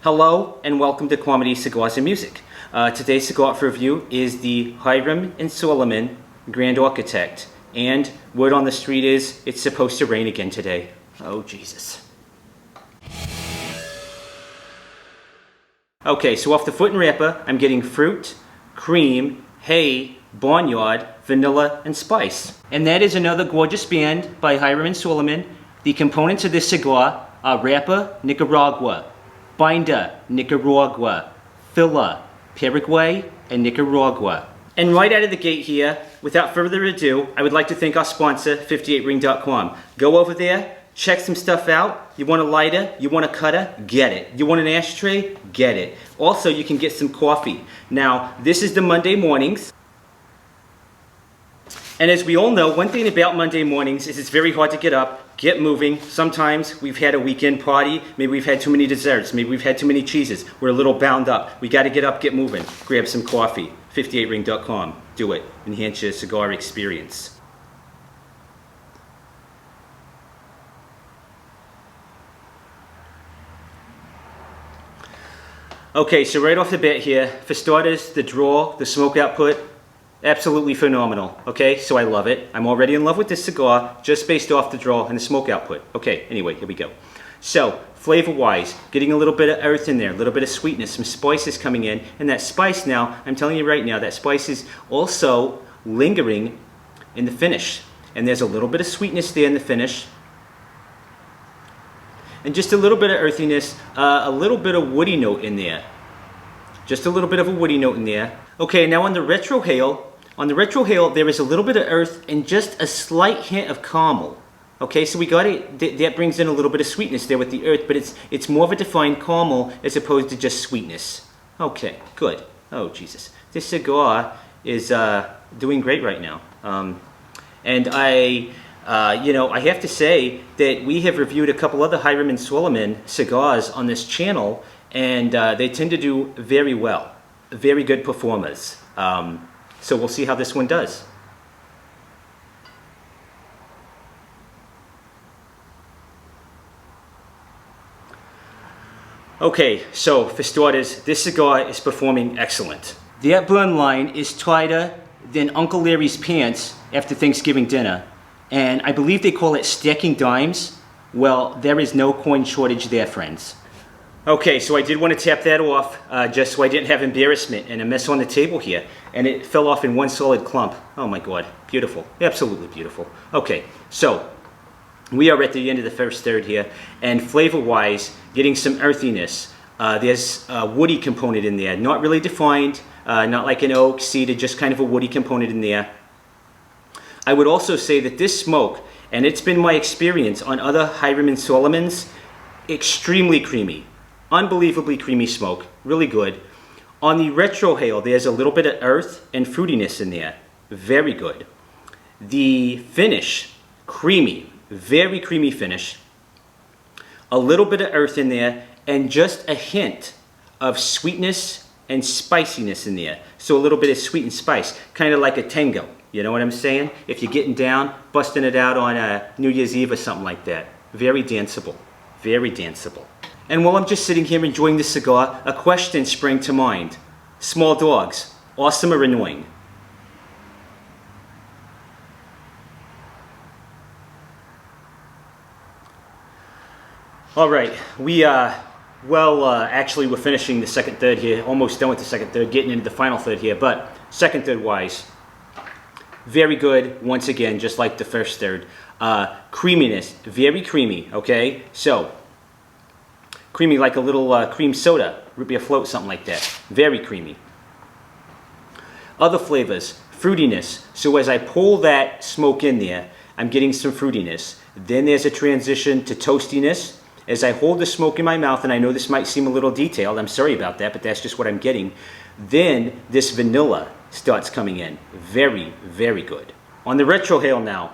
Hello and welcome to Comedy Cigars and Music. Today's cigar for review is the Hiram and Solomon Grand Architect. And word on the street is it's supposed to rain again today. Oh Jesus. Okay, so off the foot and wrapper, I'm getting fruit, cream, hay, barnyard, vanilla, and spice. And that is another gorgeous band by Hiram and Solomon. The components of this cigar are wrapper, Nicaragua, binder, Nicaragua, filler, Paraguay, and Nicaragua. And right out of the gate here, without further ado, I would like to thank our sponsor, 58ring.com. Go over there, check some stuff out. You want a lighter? You want a cutter? Get it. You want an ashtray? Get it. Also, you can get some coffee. Now, this is the Monday mornings. And as we all know, one thing about Monday mornings is it's very hard to get up, get moving. Sometimes we've had a weekend party, maybe we've had too many desserts, maybe we've had too many cheeses. We're a little bound up. We got to get up, get moving, grab some coffee. 58ring.com. Do it. Enhance your cigar experience. Okay, so right off the bat here, for starters, the draw, the smoke output, absolutely phenomenal. Okay, so I love it. I'm already in love with this cigar just based off the draw and the smoke output. Okay, anyway, here we go. So, flavor-wise, getting a little bit of earth in there, a little bit of sweetness, some spices coming in, and that spice now, I'm telling you right now, that spice is also lingering in the finish. And there's a little bit of sweetness there in the finish. And just a little bit of earthiness, a little bit of woody note in there. Just a little bit of a woody note in there. Okay, now on the retrohale, there is a little bit of earth and just a slight hint of caramel. Okay, so we got it, that brings in a little bit of sweetness there with the earth, but it's more of a defined caramel as opposed to just sweetness. Okay, good. Oh, Jesus. This cigar is doing great right now. And I have to say that we have reviewed a couple other Hiram and Solomon cigars on this channel, and they tend to do very well. Very good performers. So we'll see how this one does. Okay, so for starters, this cigar is performing excellent. That burn line is tighter than Uncle Larry's pants after Thanksgiving dinner. And I believe they call it stacking dimes. Well, there is no coin shortage there, friends. Okay, so I did want to tap that off just so I didn't have embarrassment and a mess on the table here. And it fell off in one solid clump. Oh my God, beautiful, absolutely beautiful. Okay, so we are at the end of the first third here, and flavor-wise, getting some earthiness. There's a woody component in there, not really defined, not like an oak, cedar, just kind of a woody component in there. I would also say that this smoke, and it's been my experience on other Hiram and Solomons, extremely creamy. Unbelievably creamy smoke, really good. On the retrohale, there's a little bit of earth and fruitiness in there, very good. The finish, creamy, very creamy finish. A little bit of earth in there, and just a hint of sweetness and spiciness in there. So a little bit of sweet and spice, kind of like a tango. You know what I'm saying? If you're getting down, busting it out on New Year's Eve or something like that. Very danceable, very danceable. And while I'm just sitting here enjoying this cigar, a question sprang to mind. Small dogs, awesome or annoying? All right, actually we're finishing the second third here, almost done with the second third, getting into the final third here, but second third wise, very good, once again, just like the first third. Creaminess, very creamy, okay? So, creamy like a little cream soda, root beer float, something like that. Very creamy. Other flavors, fruitiness. So as I pull that smoke in there, I'm getting some fruitiness. Then there's a transition to toastiness. As I hold the smoke in my mouth, and I know this might seem a little detailed, I'm sorry about that, but that's just what I'm getting. Then this vanilla starts coming in. Very, very good. On the retrohale now,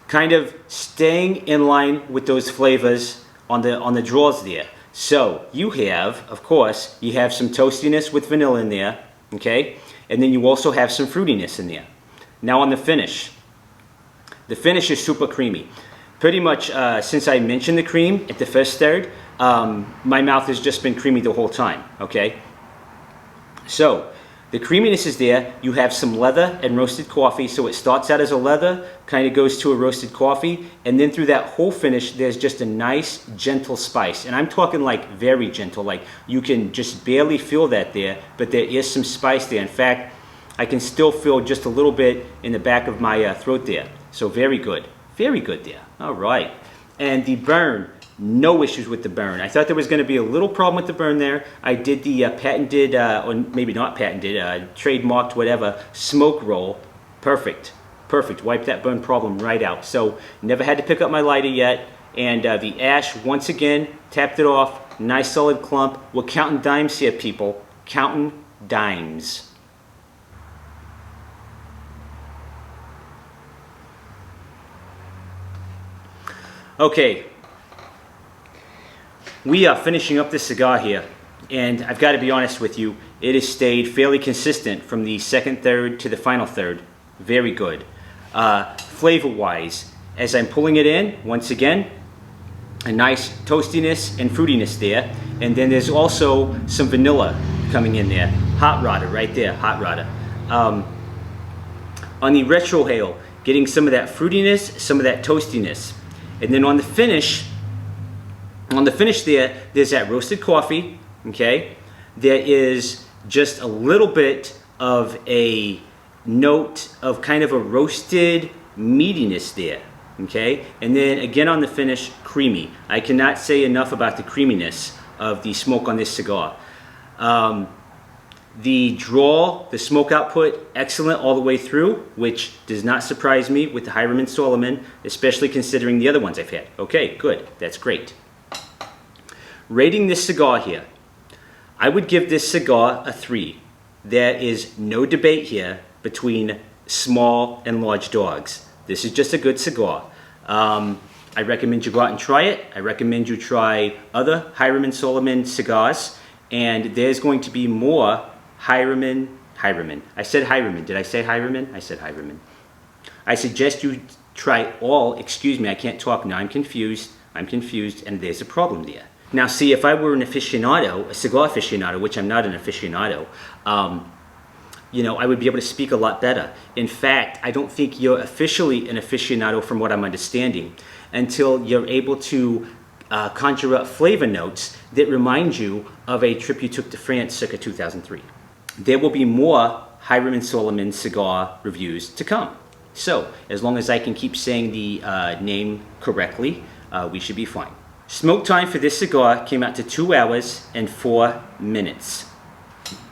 kind of staying in line with those flavors on the draws there. So you have, of course, you have some toastiness with vanilla in there, okay? And then you also have some fruitiness in there. Now on the finish is super creamy. Pretty much since I mentioned the cream at the first third, my mouth has just been creamy the whole time, okay? So, the creaminess is there. You have some leather and roasted coffee, so it starts out as a leather, kind of goes to a roasted coffee, and then through that whole finish, there's just a nice, gentle spice. And I'm talking like very gentle, like you can just barely feel that there, but there is some spice there. In fact, I can still feel just a little bit in the back of my throat there. So very good there. All right. And the burn, no issues with the burn. I thought there was going to be a little problem with the burn there. I did the patented, or maybe not patented, trademarked, whatever, smoke roll. Perfect. Wiped that burn problem right out. So never had to pick up my lighter yet. And the ash, once again, tapped it off. Nice solid clump. We're counting dimes here, people. Counting dimes. Okay. We are finishing up this cigar here, and I've got to be honest with you, it has stayed fairly consistent from the second third to the final third. Very good. Flavor-wise, as I'm pulling it in, once again, a nice toastiness and fruitiness there, and then there's also some vanilla coming in there. Hot rodder right there, hot rodder. On the retrohale, getting some of that fruitiness, some of that toastiness, and then on the finish there's that roasted coffee, okay? There is just a little bit of a note of kind of a roasted meatiness there, okay? And then again on the finish, creamy. I cannot say enough about the creaminess of the smoke on this cigar. The draw, the smoke output, excellent all the way through, which does not surprise me with the Hiram and Solomon, especially considering the other ones I've had. Okay, good, that's great. Rating this cigar here, I would give this cigar a 3. There is no debate here between small and large dogs. This is just a good cigar. I recommend you go out and try it. I recommend you try other Hiram and Solomon cigars, and there's going to be more Hiram. I said Hiram. Did I say Hiram? I said Hiram. I suggest you try all, excuse me, I can't talk now, I'm confused, and there's a problem there. Now see, if I were an aficionado, a cigar aficionado, which I'm not an aficionado, you know, I would be able to speak a lot better. In fact, I don't think you're officially an aficionado from what I'm understanding until you're able to conjure up flavor notes that remind you of a trip you took to France circa 2003. There will be more Hiram and Solomon cigar reviews to come. So, as long as I can keep saying the name correctly, we should be fine. Smoke time for this cigar came out to 2 hours and 4 minutes.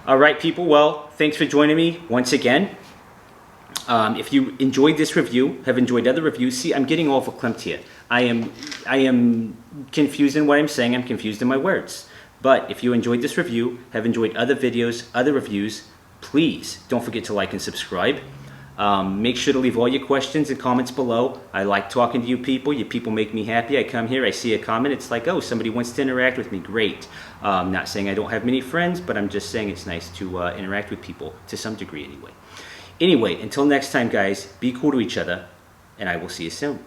All right, people, well, thanks for joining me once again. If you enjoyed this review, have enjoyed other reviews, see, I'm getting all verklempt here. I am confused in what I'm saying, I'm confused in my words. But if you enjoyed this review, have enjoyed other videos, other reviews, please don't forget to like and subscribe. Make sure to leave all your questions and comments below. I like talking to you people. You people make me happy. I come here, I see a comment, it's like, oh, somebody wants to interact with me. Great. Not saying I don't have many friends, but I'm just saying it's nice to interact with people, to some degree anyway. Anyway, until next time, guys, be cool to each other, and I will see you soon.